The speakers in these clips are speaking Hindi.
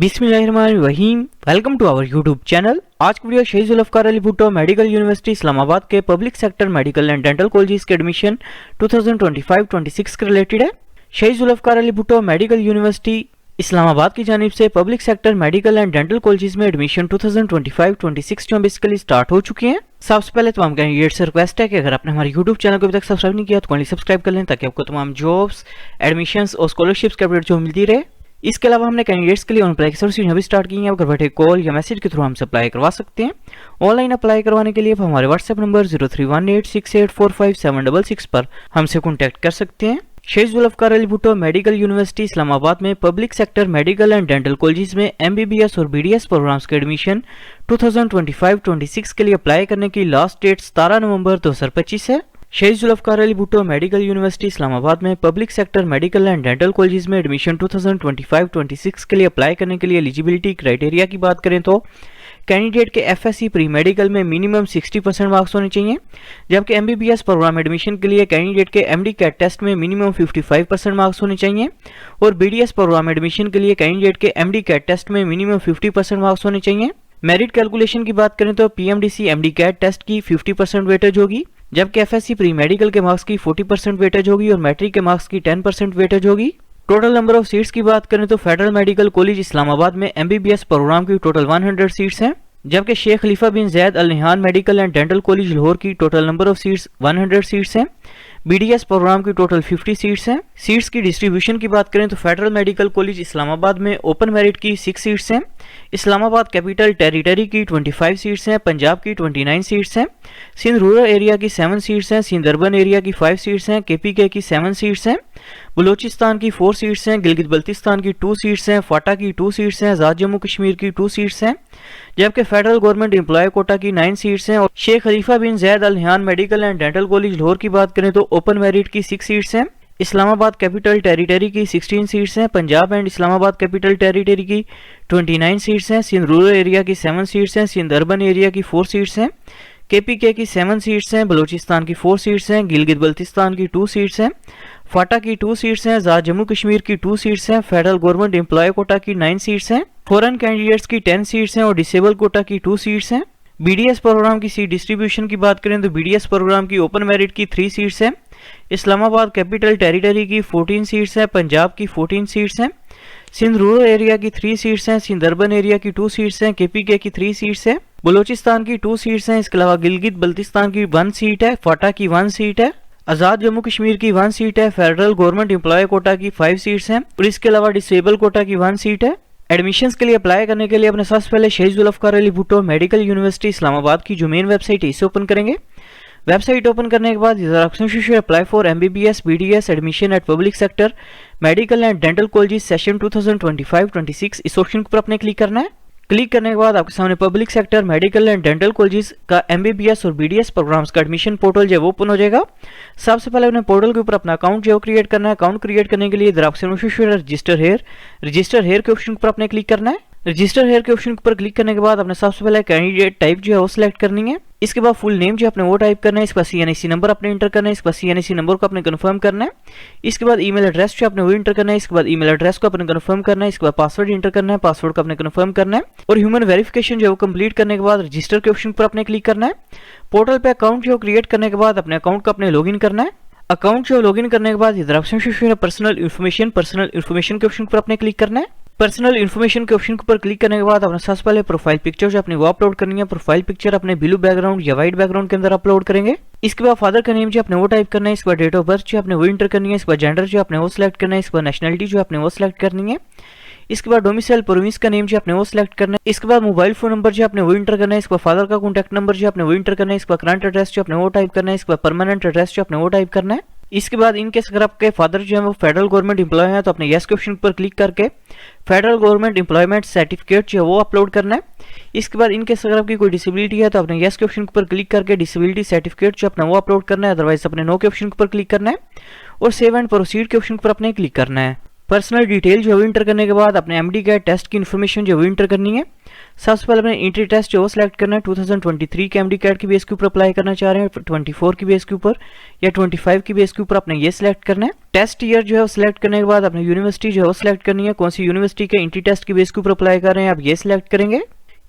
बिस्मिल्लाहिर्रहमानिर्रहीम। Welcome to our YouTube channel. आज की video Shaheed Zulfiqar Ali Bhutto medical university Islamabad के public sector medical and dental colleges के एडमिशन 2025-26 के रिलेटेड है। शहीद जुल्फ़िकार अली भुट्टो मेडिकल यूनिवर्सिटी इस्लामाबाद की जानिब से public sector medical and dental colleges में एडमिशन 2025-26 जो बेसिकली स्टार्ट हो चुकी हैं। सबसे पहले तमाम कैंडिडेट से रिक्वेस्ट है कि अगर आपने हमारे यूट्यूब चैनल को अभी तक सब्सक्राइब नहीं किया तो काइंडली सब्सक्राइब कर लें ताकि आपको तमाम जॉब्स, एडमिशंस और स्कॉलरशिप्स के अपडेट जो मिलती रहे। इसके अलावा हमने कैंडिडेट्स के लिए ऑन अप्लाई की सर्विस भी स्टार्ट की है। आप घर बैठे कॉल या मैसेज के थ्रू हमसे अप्लाई करवा सकते हैं। ऑनलाइन अप्लाई करवाने के लिए आप हमारे व्हाट्सएप नंबर 0318684576 पर हमसे कॉन्टैक्ट कर सकते हैं। शहीद जुल्फ़िकार अली भुट्टो मेडिकल यूनिवर्सिटी इस्लामाबाद में public sector medical and dental colleges में MBBS और BDS प्रोग्राम्स के एडमिशन 2025-26 के लिए अप्लाई करने की लास्ट डेट 17 नवंबर 2025 है। शहीद जुल्फ़िकार अली भुट्टो मेडिकल यूनिवर्सिटी इस्लामाबाद में public sector medical and dental colleges में एडमिशन 2025-26 के लिए अप्लाई करने के लिए एलिजिबिलिटी क्राइटेरिया की बात करें तो कैंडिडेट के FSC प्री मेडिकल में मिनिमम 60% मार्क्स होने चाहिए, जबकि MBBS प्रोग्राम एडमिशन के लिए कैंडिडेट के MD कैट टेस्ट में मिनिमम 55% मार्क्स होने चाहिए और BDS प्रोग्राम एडमिशन के लिए कैंडिडेट के MD कैट टेस्ट में मिनिमम 50% मार्क्स होने चाहिए। मेरिट कैलकुलेशन की बात करें तो PMDC MD कैट टेस्ट की 50% वेटेज होगी, जबकि FSC प्री मेडिकल के मार्क्स की 40% वेटेज होगी और मैट्रिक के मार्क्स की 10% वेटेज होगी। टोटल नंबर ऑफ सीट्स की बात करें तो फेडरल मेडिकल कॉलेज इस्लामाबाद में MBBS प्रोग्राम की टोटल 100 सीट्स हैं, जबकि Sheikh Khalifa bin Zayed Al Nahyan medical and dental college Lahore की total number of seats 100 seats हैं। BDS प्रोग्राम की टोटल 50 सीट्स हैं। सीट्स की डिस्ट्रीब्यूशन की बात करें तो फेडरल मेडिकल कॉलेज इस्लामाबाद में ओपन मेरिट की 6 सीट्स हैं, इस्लामाबाद कैपिटल टेरिटरी की 25 सीट्स हैं, पंजाब की 29 सीट्स हैं, सिंध रूरल एरिया की 7 सीट्स हैं, सिंध अर्बन एरिया की 5 सीट्स हैं, KPK की 7 सीट्स हैं, बलूचिस्तान की 4 सीट्स हैं, गिलगित बल्तिस्तान की 2 सीट्स हैं, फाटा की 2 सीट्स हैं, आज़ाद जम्मू कश्मीर की 2 सीट्स हैं, जबकि फेडरल गवर्नमेंट एम्प्लॉय कोटा की 9 सीट्स हैं। और Sheikh Khalifa bin Zayed Al Nahyan medical and dental college Lahore की बात करें तो ओपन मेरिट की 6 सीट्स हैं, इस्लामाबाद कैपिटल टेरिटरी की 16 सीट्स हैं, Punjab and Islamabad capital territory की 29 सीट्स हैं, सिंध रूरल एरिया की 7 सीट्स हैं, सिंध अर्बन एरिया की 4 सीट्स हैं, KPK की 7 सीट्स हैं, बलूचिस्तान की 4 सीट्स हैं, गिलगित बल्तिस्तान की 2 सीट्स हैं, फाटा की 2 सीट्स हैं, आज़ाद जम्मू कश्मीर की 2 सीट्स हैं, फेडरल गवर्नमेंट एम्प्लॉय कोटा की 9 सीट्स हैं, फॉरेन कैंडिडेट्स की 10 सीट्स हैं और डिसेबल कोटा की 2 सीट्स हैं। BDS प्रोग्राम की सीट डिस्ट्रीब्यूशन की बात करें तो BDS प्रोग्राम की ओपन मेरिट की 3 सीट्स हैं, इस्लामाबाद कैपिटल टेरिटरी की 14 सीट्स हैं, पंजाब की 14 सीट्स हैं, सिंध रूरल एरिया की 3 सीट्स हैं, सिंध अर्बन एरिया की 2 सीट्स हैं, KPK की 3 सीट्स हैं, बलूचिस्तान की 2 सीट्स हैं, इसके अलावा गिलगित बल्तिस्तान की 1 सीट है, फाटा की 1 सीट है, आज़ाद जम्मू कश्मीर की 1 सीट है, फेडरल गवर्नमेंट एम्प्लॉय कोटा की 5 सीट्स हैं और इसके अलावा डिसेबल कोटा की 1 सीट है। एडमिशंस के लिए अप्लाई करने के लिए अपने सबसे पहले शहीद जुल्फ़िकार अली भुट्टो मेडिकल यूनिवर्सिटी इस्लामाबाद की जो मेन वेबसाइट है इसे ओपन करेंगे। वेबसाइट ओपन करने के बाद apply for MBBS BDS admission eight public sector medical and dental college session 2025-26 इस ऑप्शन पर अपने क्लिक करना है। क्लिक करने के बाद आपके सामने public sector medical and dental colleges का MBBS और BDS प्रोग्राम्स का एडमिशन पोर्टल जो है वो ओपन हो जाएगा। सबसे पहले अपने पोर्टल के ऊपर अपना अकाउंट जो है क्रिएट करना है। अकाउंट क्रिएट करने के लिए इधर आपसे रजिस्टर हेयर के ऑप्शन पर अपने क्लिक करना है। रजिस्टर हेयर के ऑप्शन पर क्लिक करने के बाद अपने सबसे पहले कैंडिडेट टाइप जो है वो सिलेक्ट करनी है। इसके बाद फुल नेम जो अपने वो टाइप करना है, इसके बाद CNIC नंबर अपने इंटर करना है, इसके बाद CNIC नंबर को अपने कंफर्म करना है, इसके बाद ईमेल एड्रेस जो अपने वो इंटर करना है, इसके बाद ईमेल एड्रेस को अपने कंफर्म करना है, इसके बाद पासवर्ड इंटर करना है, पासवर्ड को अपने कंफर्म करना है और ह्यूमन वेरिफिकेशन जो है वो कंप्लीट करने के बाद रजिस्टर के ऑप्शन पर अपने क्लिक करना है। पोर्टल पे अकाउंट जो क्रिएट करने के बाद अपने अकाउंट को अपने लॉगिन करना है। अकाउंट जो लॉगिन करने के बाद इधर ऑप्शन पर्सनल इन्फॉर्मेशन के ऑप्शन पर अपने क्लिक करना है। पर्सनल इन्फॉर्मेशन के ऑप्शन पर क्लिक करने के बाद अपने सबसे पहले प्रोफाइल पिक्चर जो अपनी वो अपलोड करनी है। प्रोफाइल पिक्चर अपने ब्लू बैकग्राउंड या व्हाइट बैकग्राउंड के अंदर अपलोड करेंगे। इसके बाद फादर का नेम जो अपने वो टाइप करना है, इसके बाद डेट ऑफ बर्थ जो अपने वो इंटर करनी है, इसके बाद जेंडर जो अपने वो सिलेक्ट करना है, इसके बाद नेशनलिटी जो अपने वो सिलेक्ट करनी है, इसके बाद डोमिसाइल प्रोविंस का नेम जो अपने वो सिलेक्ट करना है, इसके बाद मोबाइल फोन नंबर जो अपने वो इंटर करना है, इसके बाद फादर का कॉन्टैक्ट नंबर जो अपने वो इंटर करना है, इसके बाद करंट एड्रेस जो अपने वो टाइप करना है, इसके बाद परमानेंट एड्रेस जो अपने वो टाइप करना है। इसके बाद इनके अगर आपके फादर जो है वो फेडरल गवर्नमेंट एम्प्लॉय है तो अपने यस के ऑप्शन पर क्लिक करके फेडरल गवर्नमेंट एम्प्लॉयमेंट सर्टिफिकेट जो है वो अपलोड करना है। इसके बाद इनके अगर आपकी कोई डिसेबिलिटी है तो अपने यस के ऑप्शन पर क्लिक करके डिसेबिलिटी सर्टिफिकेट जो अपना वो अपलोड करना है, अदरवाइज अपने नो के ऑप्शन पर क्लिक करना है और सेव एंड प्रोसीड के ऑप्शन पर अपने क्लिक करना है। पर्सनल डिटेल जो है इंटर करने के बाद अपने एमडी कैट टेस्ट की इन्फॉर्मेशन जो है इंटर करनी है। सबसे पहले अपने एंट्री टेस्ट जो सिलेक्ट करना है। 2023 के एमडी कैट की बेस के ऊपर अप्लाई करना चाह रहे हैं, 24 की बेस के ऊपर या 25 की बेस के ऊपर अपने ये सिलेक्ट करना है। टेस्ट ईयर जो है सिलेक्ट करने के बाद अपने यूनिवर्सिटी जो है सिलेक्ट करनी है, कौन सी यूनिवर्सिटी के एंट्री टेस्ट की बेस के ऊपर अप्लाई कर रहे हैं आप ये सिलेक्ट करेंगे।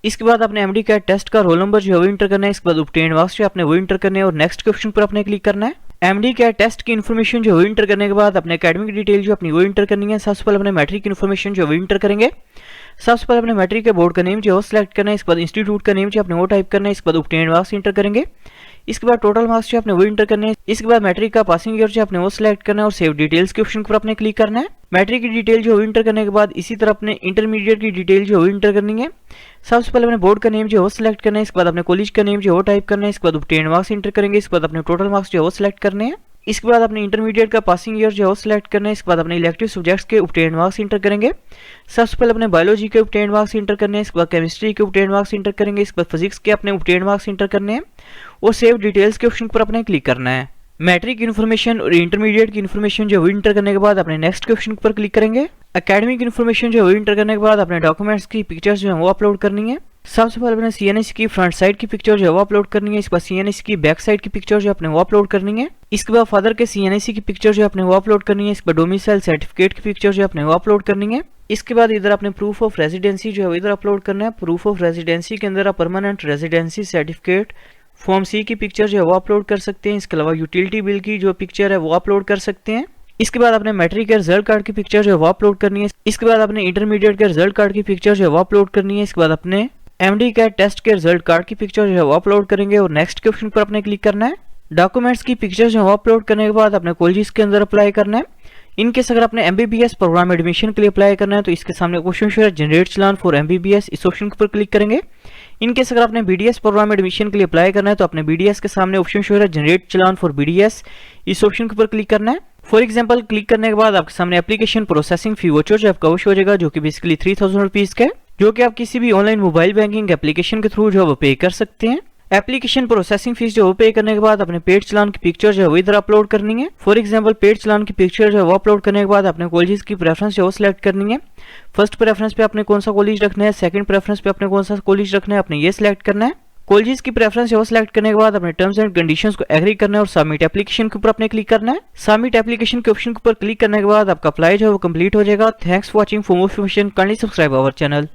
इसके बाद अपने एमडी कैट टेस्ट का रोल नंबर जो है वो इंटर करना है। इसके बाद ऑब्टेन्ड मार्क्स जो आपने वो इंटर करने हैं और नेक्स्ट क्वेश्चन पर अपने क्लिक करना है। एमडी कैट टेस्ट की इन्फॉर्मेशन जो है इंटर करने के बाद अपने एकेडमिक डिटेल जो अपनी वो इंटर करनी है। सबसे पहले अपने मैट्रिक की इन्फॉर्मेशन जो है इंटर करेंगे। सबसे पहले अपने मैट्रिक के बोर्ड का नेम जो है सिलेक्ट करना है। इसके बाद इंस्टीट्यूट का नेम जो आपने वो टाइप करना है। इसके बाद ऑब्टेन्ड मार्क्स इंटर करेंगे। इसके बाद टोटल मार्क्स जो आपने वो इंटर करने हैं। इसके बाद मैट्रिक का पासिंग ईयर जो आपने वो सिलेक्ट करना है और सेव डिटेल्स के ऑप्शन पर अपने क्लिक करना है। मैट्रिक की डिटेल जो इंटर करने के बाद इसी तरह अपने इंटरमीडिएट की डिटेल जो इंटर करनी है। सबसे पहले अपने बोर्ड का नेम जो है सिलेक्ट करना है। इसके बाद अपने कॉलेज का नेम जो टाइप करना है। इसके बाद ऑब्टेन्ड मार्क्स इंटर करेंगे। इसके बाद अपने टोटल मार्क्स जो सिलेक्ट करने हैं। इसके बाद अपने इंटरमीडिएट का पासिंग ईयर जो है सिलेक्ट करना है। इसके बाद अपने इलेक्टिव सब्जेक्ट्स के ऑब्टेन्ड मार्क्स इंटर करेंगे। सबसे पहले अपने बायोलॉजी के ऑब्टेन्ड मार्क्स इंटर करने हैं। इसके बाद केमिस्ट्री के ऑब्टेन्ड मार्क्स इंटर करेंगे। इसके बाद फिजिक्स के अपने ऑब्टेन्ड मार्क्स इंटर करने हैं और सेव डिटेल्स के ऑप्शन पर अपने क्लिक करना है। मैट्रिक इन्फॉर्मेशन और इंटरमीडिएट की इन्फॉर्मेशन जो इंटर करने के बाद अपने नेक्स्ट क्वेश्चन पर क्लिक करेंगे। एकेडमिक इन्फॉर्मेशन जो इंटर करने के बाद अपने डॉक्यूमेंट्स की पिक्चर्स जो है वो अपलोड करनी है। सबसे पहले अपने सीएनएससी की फ्रंट साइड की पिक्चर जो है वो अपलोड करनी है। इसके बाद सीएनएससी की बैक साइड की पिक्चर जो अपने वो अपलोड करनी है। इसके बाद फादर के सीएनएससी की पिक्चर जो अपने वो अपलोड करनी है। इसके बाद डोमिसाइल सर्टिफिकेट की पिक्चर जो अपने वो अपलोड करनी है। इसके बाद इधर अपने प्रूफ ऑफ रेजिडेंसी जो है इधर अपलोड करना है। प्रूफ ऑफ रेजिडेंसी के अंदर आप permanent residency certificate form C की पिक्चर जो है वो अपलोड कर सकते हैं। इसके अलावा यूटिलिटी बिल की जो पिक्चर है वो अपलोड कर सकते हैं। इसके बाद अपने मैट्रिक के रिजल्ट कार्ड की पिक्चर जो है वो अपलोड करनी है। इसके बाद अपने इंटरमीडिएट के रिजल्ट कार्ड की पिक्चर जो है वो अपलोड करनी है। इसके बाद अपने एमडी कैट टेस्ट के रिजल्ट कार्ड की पिक्चर जो है वो अपलोड करेंगे और नेक्स्ट के ऑप्शन पर अपने क्लिक करना है। डॉक्यूमेंट्स की पिक्चर जो है वो अपलोड करने के बाद अपने कॉलेजेस के अंदर अप्लाई करना है। इनकेस अगर अपने एमबीबीएस प्रोग्राम एडमिशन के लिए अप्लाई करना है तो इसके सामने क्वेश्चन शो है जनरेट चालान फॉर एमबीबीएस, इस ऑप्शन पर क्लिक करेंगे। इनकेस अगर आपने बीडीएस प्रोग्राम एडमिशन के लिए अप्लाई करना है तो अपने बीडीएस के सामने ऑप्शन शो है जनरेट चालान फॉर बीडीएस, इस ऑप्शन पर क्लिक करना है। फॉर एग्जाम्पल क्लिक करने के बाद आपके सामने एप्लीकेशन प्रोसेसिंग फी वाउचर जो आपका हो जाएगा, जो कि बेसिकली 3000 रुपीज का है, जो कि आप किसी भी ऑनलाइन मोबाइल बैंकिंग एप्लीकेशन के थ्रू जो है पे कर सकते हैं। एप्लीकेशन प्रोसेसिंग फीस जो पे करने के बाद अपने पेड चालान की पिक्चर जो है वो इधर अपलोड करनी है। फॉर एग्जांपल पेड चालान की पिक्चर जो है वो अपलोड करने के बाद अपने कॉलेजेस की प्रेफरेंस जो है सिलेक्ट करनी है। फर्स्ट प्रेफरेंस पे आपने कौन सा कॉलेज रखना है, सेकंड प्रेफरेंस पे आपने कौन सा कॉलेज रखना है, अपने ये सिलेक्ट करना है। कॉलेजेस की प्रेफरेंस जो सिलेक्ट करने के बाद अपने टर्म्स एंड कंडीशंस को एग्री करना है और सबमिट एप्लीकेशन के ऊपर अपने क्लिक करना है। सबमिट एप्लीकेशन के ऑप्शन के ऊपर क्लिक करने के बाद आपका अप्लाई जो है वो कंप्लीट हो जाएगा। Thanks for watching. For more information kindly subscribe our channel.